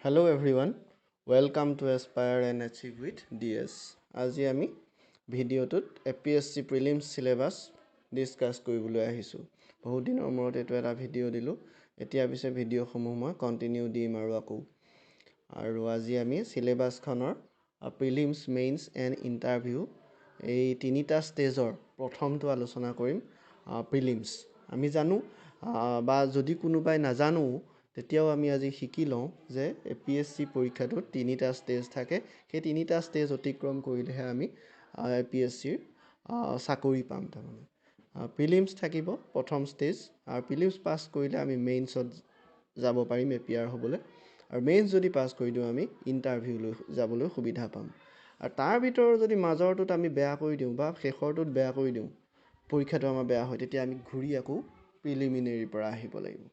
Hello everyone, welcome to Aspire and Achieve with DS. আজি আমি ভিডিঅ'টোত APSC প্ৰিলিমছ সিলেবাছ ডিসকাস কৰিবলৈ আহিছো। বহুত দিনৰ মূৰত এইটো এটা ভিডিঅ' দিলো। এতিয়া পিছে ভিডিঅ'সমূহ মই কন্টিনিউ দিম আৰু আজি আমি সিলেবাছখনৰ প্ৰিলিমছ, মেইনছ এণ্ড ইন্টাৰভিউ এই তিনিটা ষ্টেজৰ প্ৰথমটো আলোচনা কৰিম। প্ৰিলিমছ আমি জানো বা যদি কোনোবাই নাজানো তেতিয়াও আমি আজি শিকি লওঁ যে APSC পৰীক্ষাটোত তিনিটা ষ্টেজ থাকে। সেই তিনিটা ষ্টেজ অতিক্ৰম কৰিলেহে আমি APSCৰ চাকৰি পাম। তাৰমানে প্ৰিলিমছ থাকিব প্ৰথম ষ্টেজ, আৰু প্ৰিলিমছ পাছ কৰিলে আমি মেইনছত যাব পাৰিম এপিয়াৰ হ'বলৈ, আৰু মেইনছ যদি পাছ কৰি দিওঁ আমি ইণ্টাৰভিউলৈ যাবলৈ সুবিধা পাম। আৰু তাৰ ভিতৰত যদি মাজৰটোত আমি বেয়া কৰি দিওঁ বা শেষৰটোত বেয়া কৰি দিওঁ, পৰীক্ষাটো আমাৰ বেয়া হয়, তেতিয়া আমি ঘূৰি আকৌ প্ৰিলিমিনেৰীৰ পৰা আহিব লাগিব।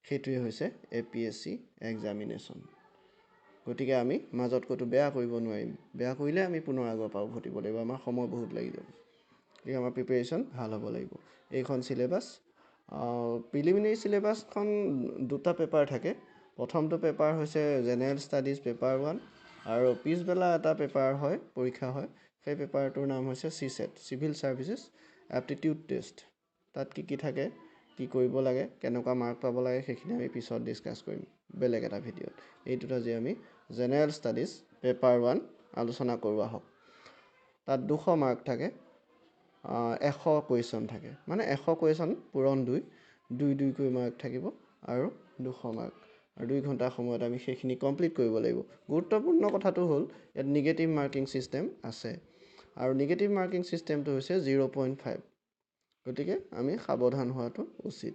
সেইটোৱে হৈছে APSC এক্সামিনেশ্যন। গতিকে আমি মাজত ক'তো বেয়া কৰিব নোৱাৰিম। বেয়া কৰিলে আমি পুনৰ আগৰ পৰা উভতিব লাগিব, আমাৰ সময় বহুত লাগি যাব। গতিকে আমাৰ প্ৰিপেৰেশ্যন ভাল হ'ব লাগিব। এইখন সিলেবাছ প্ৰিলিমিনেৰী সিলেবাছখন দুটা পেপাৰ থাকে। প্ৰথমটো পেপাৰ হৈছে জেনেৰেল ষ্টাডিজ পেপাৰ 1, আৰু পিছবেলা এটা পেপাৰ হয়, পৰীক্ষা হয়। সেই পেপাৰটোৰ নাম হৈছে CSAT, civil services aptitude test. তাত কি থাকে, কি কৰিব লাগে, কেনেকুৱা মাৰ্ক পাব লাগে, সেইখিনি আমি পিছত ডিছকাছ কৰিম বেলেগ এটা ভিডিঅ'ত। এইটোত আজি আমি জেনেৰেল ষ্টাডিজ পেপাৰ 1 আলোচনা কৰোঁ আহক। তাত 200 মাৰ্ক থাকে, 100 কুৱেশ্যন থাকে, মানে 100 কুৱেশ্যন পূৰণ 2কৈ মাৰ্ক থাকিব আৰু 200 মাৰ্ক, আৰু 2 ঘণ্টা সময়ত আমি সেইখিনি কমপ্লিট কৰিব লাগিব। গুৰুত্বপূৰ্ণ কথাটো হ'ল ইয়াত নিগেটিভ মাৰ্কিং ছিষ্টেম আছে, আৰু নিগেটিভ মাৰ্কিং ছিষ্টেমটো হৈছে 0.5। গতিকে আমি সাৱধান হোৱাটো উচিত।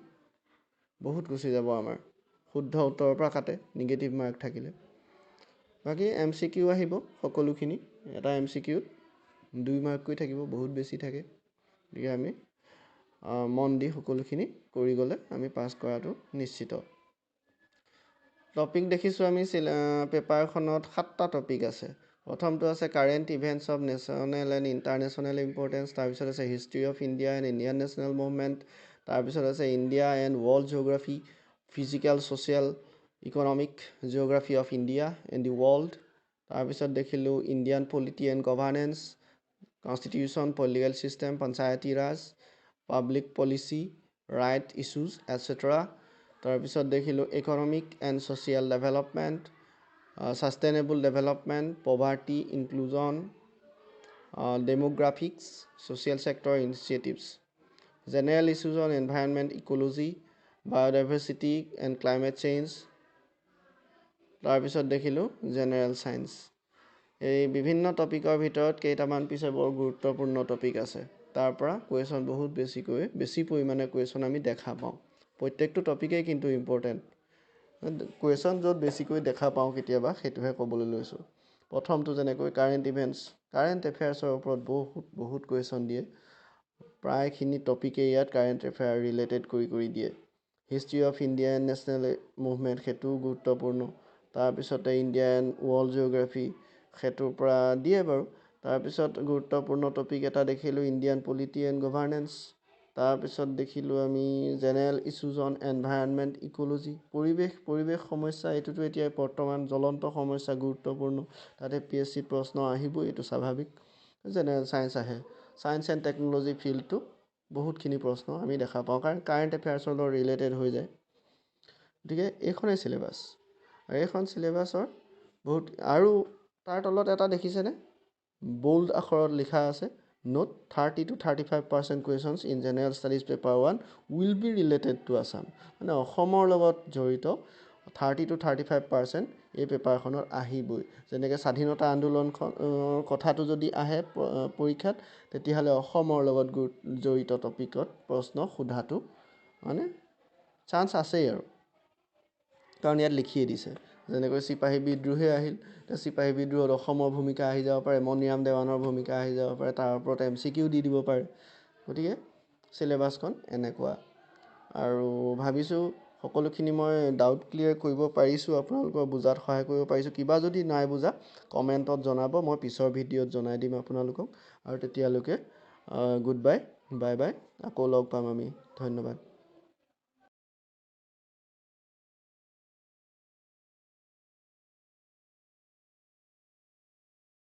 বহুত গুচি যাব আমাৰ, শুদ্ধ উত্তৰৰ পৰা কাটে নিগেটিভ মাৰ্ক থাকিলে। বাকী MCQ আহিব সকলোখিনি, এটা MCQত 2 মাৰ্ককৈ থাকিব, বহুত বেছি থাকে। গতিকে আমি মন দি সকলোখিনি কৰি গ'লে আমি পাছ কৰাটো নিশ্চিত। টপিক দেখিছোঁ আমি পেপাৰখনত 7টা টপিক আছে। প্ৰথমটো আছে current events of national and international importance, তাৰপিছত আছে history of India and Indian national movement, তাৰপিছত আছে India and world geography, physical, social, economic geography of India and the world, তাৰপিছত দেখিলোঁ Indian polity and governance, constitution, political system, Panchayati Raj, public policy, rights issues etcetera. তাৰপিছত দেখিলোঁ economic and social development, sustainable development, poverty inclusion, demographics, social sector initiatives, general issues on environment, ecology, biodiversity and climate change. তাৰপিছত দেখিলোঁ general science. এই বিভিন্ন টপিকৰ ভিতৰত কেইটামান পিছে বৰ গুৰুত্বপূৰ্ণ টপিক আছে, তাৰ পৰা কুৱেশ্যন বহুত বেছি পৰিমাণে কুৱেশ্যন আমি দেখা পাওঁ। প্ৰত্যেকটো টপিকেই কিন্তু ইম্পৰ্টেণ্ট। কুৱেশ্যন য'ত বেছিকৈ দেখা পাওঁ কেতিয়াবা সেইটোহে ক'বলৈ লৈছোঁ। প্ৰথমটো যেনেকৈ কাৰেণ্ট ইভেণ্টছ, কাৰেণ্ট এফেয়াৰ্ছৰ ওপৰত বহুত কুৱেশ্যন দিয়ে। প্ৰায়খিনি টপিকেই ইয়াত কাৰেণ্ট এফেয়াৰ ৰিলেটেড কৰি দিয়ে। History of Indian national movement, সেইটোও গুৰুত্বপূৰ্ণ। তাৰপিছতে ইণ্ডিয়ান ৱৰ্ল্ড জিঅ'গ্ৰাফী, সেইটোৰ পৰা দিয়ে বাৰু। তাৰপিছত গুৰুত্বপূৰ্ণ টপিক এটা দেখিলোঁ ইণ্ডিয়ান পলিটি এণ্ড গভাৰ্নেন্স। তাৰপিছত দেখিলোঁ আমি general issues on environment, ecology, পৰিৱেশ সমস্যা। এইটোতো এতিয়া বৰ্তমান জ্বলন্ত সমস্যা, গুৰুত্বপূৰ্ণ। তাতে APSCত প্ৰশ্ন আহিবই, এইটো স্বাভাৱিক। জেনেৰেল ছায়েন্স আহে, ছায়েন্স এণ্ড টেকন'লজি ফিল্ডটো বহুতখিনি প্ৰশ্ন আমি দেখা পাওঁ, কাৰণ কাৰেণ্ট এফেয়াৰ্ছৰ লগত ৰিলেটেড হৈ যায়। গতিকে এইখনেই চিলেবাছ, আৰু এইখন চিলেবাছৰ বহুত, আৰু তাৰ তলত এটা দেখিছেনে, বোল্ড আখৰত লিখা আছে, note 30 to 35% questions in general studies paper 1 will be related to Assam. মানে অসমৰ লগত জড়িত 30 to 35% এই পেপাৰখনত আহিবই। যেনেকৈ স্বাধীনতা আন্দোলনখন কথাটো যদি আহে পৰীক্ষাত, তেতিয়াহ'লে অসমৰ লগত জড়িত টপিকত প্ৰশ্ন সোধাটো মানে চান্স আছেই আৰু, কাৰণ ইয়াত লিখিয়ে দিছে। যেনেকৈ চিপাহী বিদ্ৰোহে আহিল, চিপাহী বিদ্ৰোহত অসমৰ ভূমিকা আহি যাব পাৰে, মণিৰাম দেৱানৰ ভূমিকা আহি যাব পাৰে, তাৰ ওপৰত MCQ দি দিব পাৰে। গতিকে চিলেবাছখন এনেকুৱা, আৰু ভাবিছোঁ সকলোখিনি মই ডাউট ক্লিয়াৰ কৰিব পাৰিছোঁ, আপোনালোকৰ বুজাত সহায় কৰিব পাৰিছোঁ। কিবা যদি নাই বুজা কমেণ্টত জনাব, মই পিছৰ ভিডিঅ'ত জনাই দিম আপোনালোকক। আৰু তেতিয়ালৈকে গুড বাই, বাই বাই, আকৌ লগ পাম আমি। ধন্যবাদ।